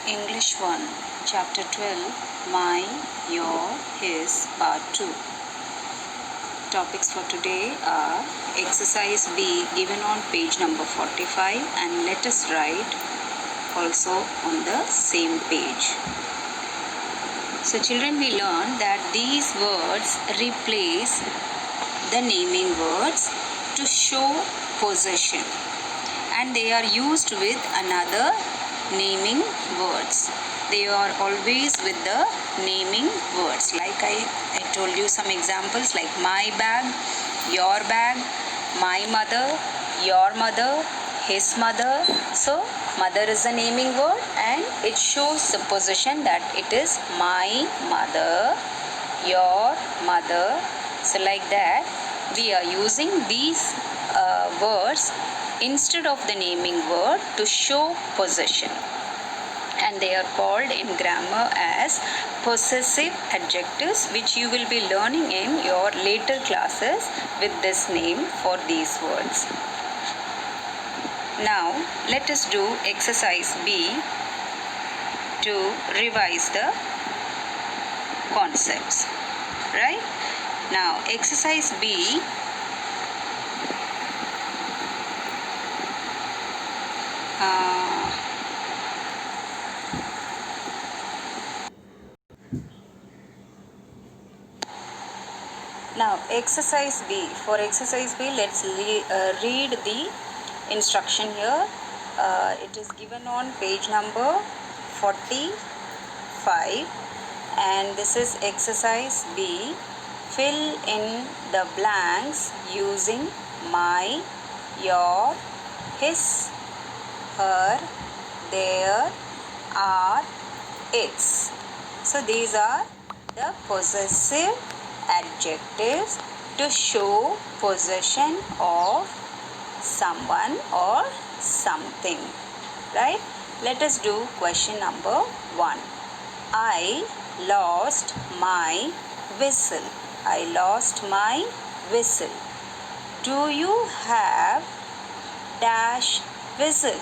English 1, Chapter 12, My, Your, His, Part 2. Topics for today are Exercise B given on page number 45 and let us write also on the same page. So children, we learned that these words replace the naming words to show possession and they are used with another naming words. They are always with the naming words. Like I told you some examples like my bag, your bag, my mother, your mother, his mother. So mother is a naming word and it shows the possession that it is my mother, your mother. So like that we are using these words instead of the naming word to show possession, and they are called in grammar as possessive adjectives, which you will be learning in your later classes with this name for these words. Now let us do exercise B to revise the concepts. Right? Now exercise B, now exercise B. For exercise B, let's read the instruction here. It is given on page number 45 and this is exercise B. Fill in the blanks using my, your, his, her, their, our, its. So these are the possessive adjectives to show possession of someone or something. Right? Let us do question number 1. I lost my whistle. I lost my whistle. Do you have dash whistle?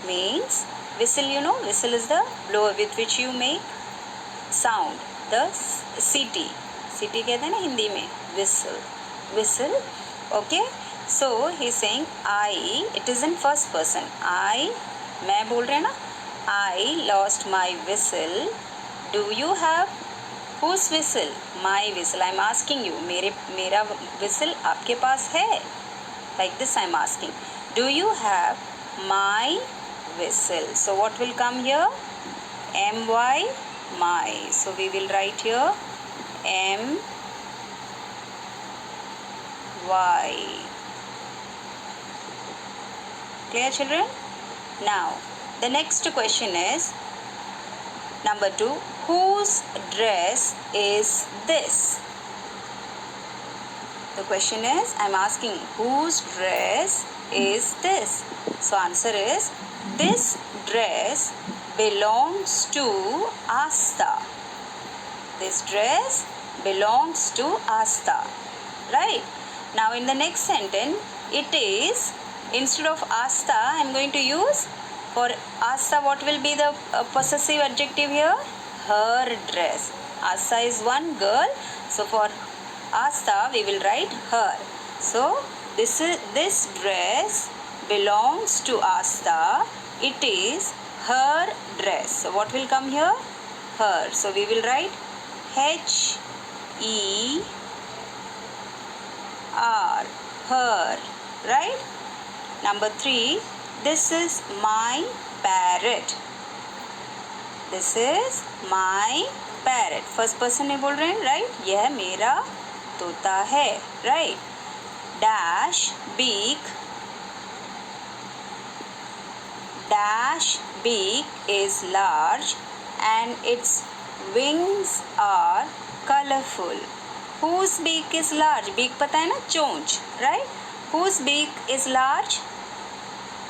Means whistle, you know, whistle is the blower with which you make sound. The city कहते हैं ना हिंदी में, whistle, whistle. Okay, so he is saying I, it is in first person. I, मैं बोल रहे हैं ना, I lost my whistle. Do you have whose whistle? My whistle. I am asking you, मेरा whistle आपके पास है? Like this I am asking. Do you have my whistle? So what will come here? My, my. So we will write here my. Clear, children? Now the next question is number 2. Whose dress is this? The question is, I am asking, whose dress is this? So answer is, this dress belongs to Asta. This dress belongs to Asta. Right? Now in the next sentence, it is, instead of Asta, I am going to use, for Asta what will be the possessive adjective here? Her dress. Asta is one girl. So for Asta we will write her. So this dress belongs to Asta. It is her dress. So what will come here? Her. So we will write H-E-R. Her. Right? Number 3. This is my parrot. This is my parrot. First person में बोल रहे हैं, right? यह मेरा तोता है, right? Dash beak. Dash beak is large and its wings are colorful. Whose beak is large? Beak पता है ना, चोंच, right? Whose beak is large?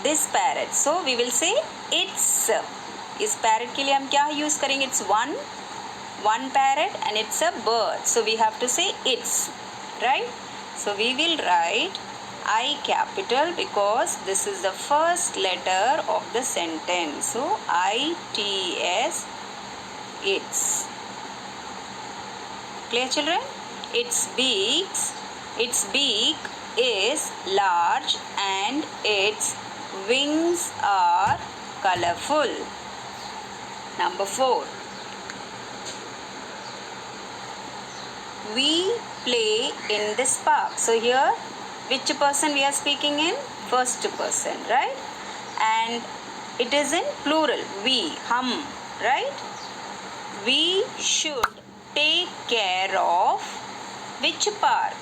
This parrot. So we will say its. इस parrot के लिए हम क्या use करेंगे? It's one parrot and it's a bird. So we have to say its, right? So we will write I capital because this is the first letter of the sentence. So ITS, its. Clear, children? Its beak is large and its wings are colorful. Number 4. We play in this park. So here, which person we are speaking in? First person, right? And it is in plural. We, hum, right? We should take care of which park?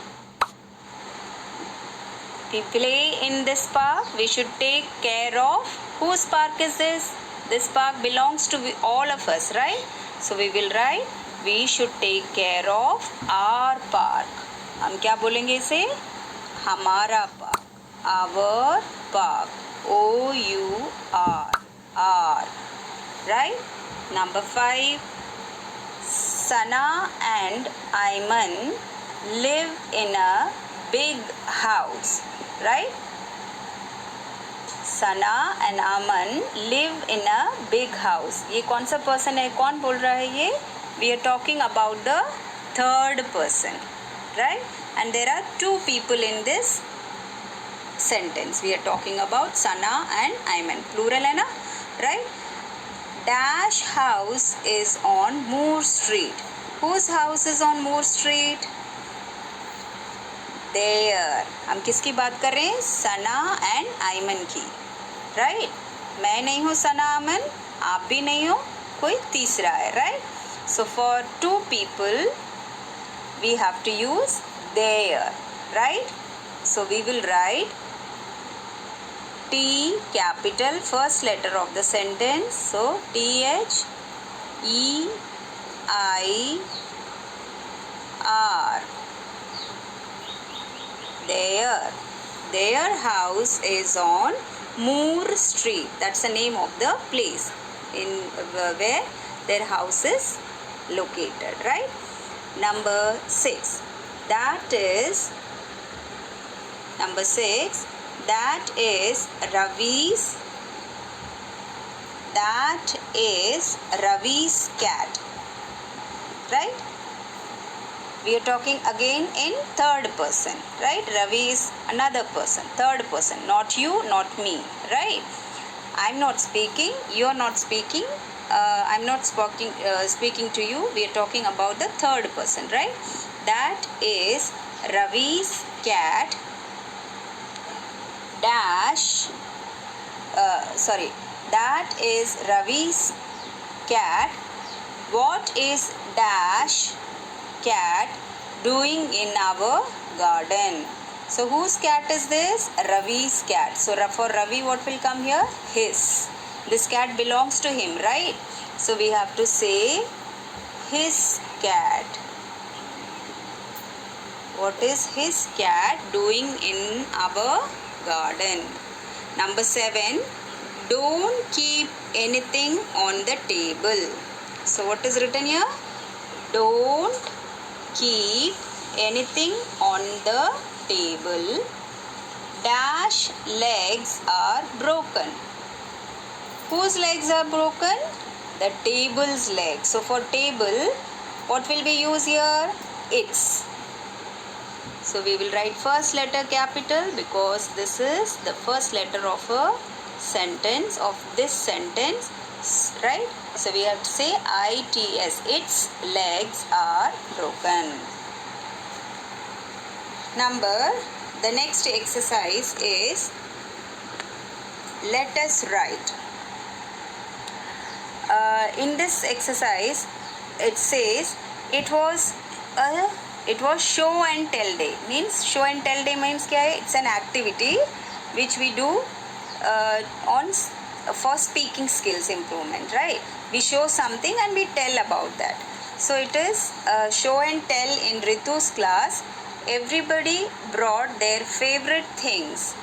We play in this park. We should take care of whose park is this? This park belongs to all of us, right? So we will write we should take care of our park. हम क्या बोलेंगे इसे? हमारा park. Our park. OUR. R. Right? Number 5. Sana and Ayman live in a big house. Right? Sana and Aman live in a big house. ये कौन सा person है? कौन बोल रहा है ये? We are talking about the third person, right? And there are 2 people in this sentence. We are talking about Sana and Ayman. Plural है ना? Right? Dash house is on Moore Street. Whose house is on Moore Street? There. हम किसकी बात कर रहे हैं? सना and Aiman की, right? मैं नहीं हूँ सना अमन, आप भी नहीं हो, कोई तीसरा है, right? So for 2 people, we have to use their, right? So we will write T capital, first letter of the sentence. So THEIR. Their house is on Moore Street. That's the name of the place in where their house is located, right? Number 6. That is Ravi's cat, right? We are talking again in third person, right? Ravi is another person, third person, not you, not me, right? I'm not speaking, you are not speaking, I'm not speaking to you. We are talking about the third person, right? That is Ravi's cat that is Ravi's cat. What is dash cat doing in our garden? So whose cat is this? Ravi's cat. So for Ravi, what will come here? His. This cat belongs to him, right? So we have to say his cat. What is his cat doing in our garden? Number 7. Don't keep anything on the table. So what is written here? Don't keep anything on the table. Dash legs are broken. Whose legs are broken? The table's legs. So for table, what will we use here? Its. So we will write first letter capital because this is the first letter of a sentence, of this sentence, right? So we have to say ITS. Its legs are broken. The next exercise is let us write. In this exercise, it says it was show and tell day. Means show and tell day means क्या है? It's an activity which we do for speaking skills improvement, right? We show something and we tell about that. So it is show and tell in Ritu's class. Everybody brought their favorite things.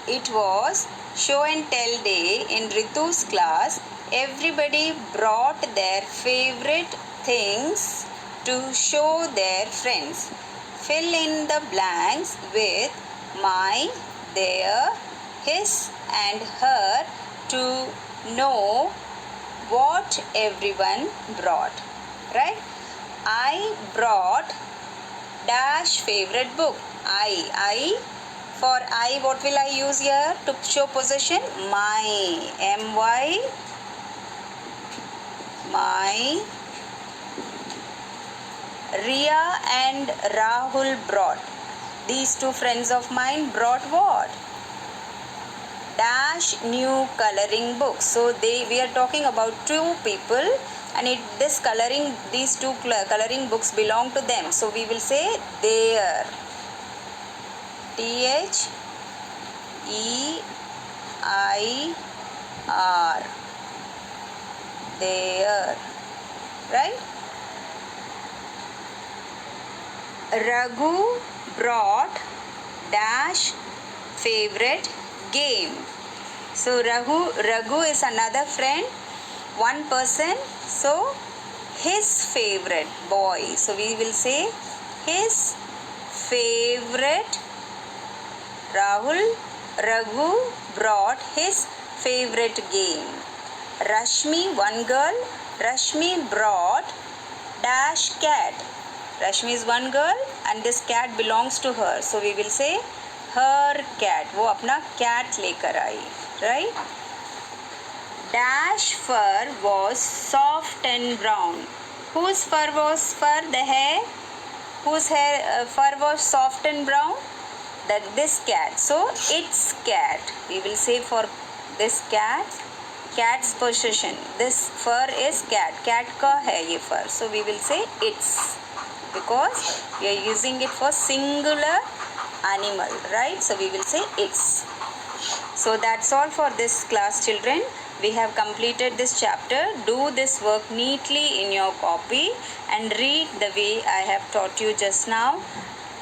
It was show and tell day in Ritu's class. Everybody brought their favorite things to show their friends. Fill in the blanks with my, their, his and her to know what everyone brought. Right? I brought dash favorite book. I. For I, what will I use here to show possession? My. My. My. Riya and Rahul brought. These two friends of mine brought what? Dash new coloring books. So we are talking about two people, and these two coloring books belong to them. So we will say their. Their. Their. Right? Raghu brought dash favorite game. So Raghu is another friend, one person. So his favorite boy. So we will say his favorite. Raghu brought his favorite game. Rashmi, one girl. Rashmi brought dash cat. Rashmi is one girl and this cat belongs to her. So we will say her cat. वो अपना cat लेकर आई. Right? Dash fur was soft and brown. Whose fur was fur? The hair. Whose fur was soft and brown? This cat. So its cat. We will say for this cat's possession. This fur is cat. Cat का है ये fur. So we will say its, because we are using it for singular animal, right? So we will say its. So that's all for this class, children. We have completed this chapter. Do this work neatly in your copy and read the way I have taught you just now.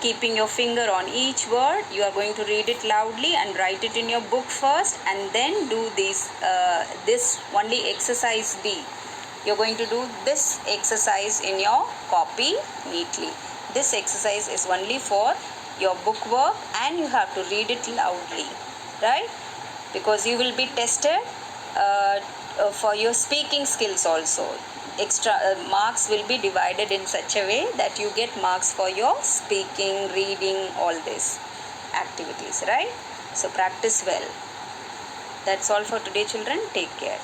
Keeping your finger on each word, you are going to read it loudly and write it in your book first, and then do this only exercise B. You're going to do this exercise in your copy neatly. This exercise is only for your book work and you have to read it loudly, right? Because you will be tested for your speaking skills also. Extra marks will be divided in such a way that you get marks for your speaking, reading, all these activities, right? So practice well. That's all for today, children. Take care.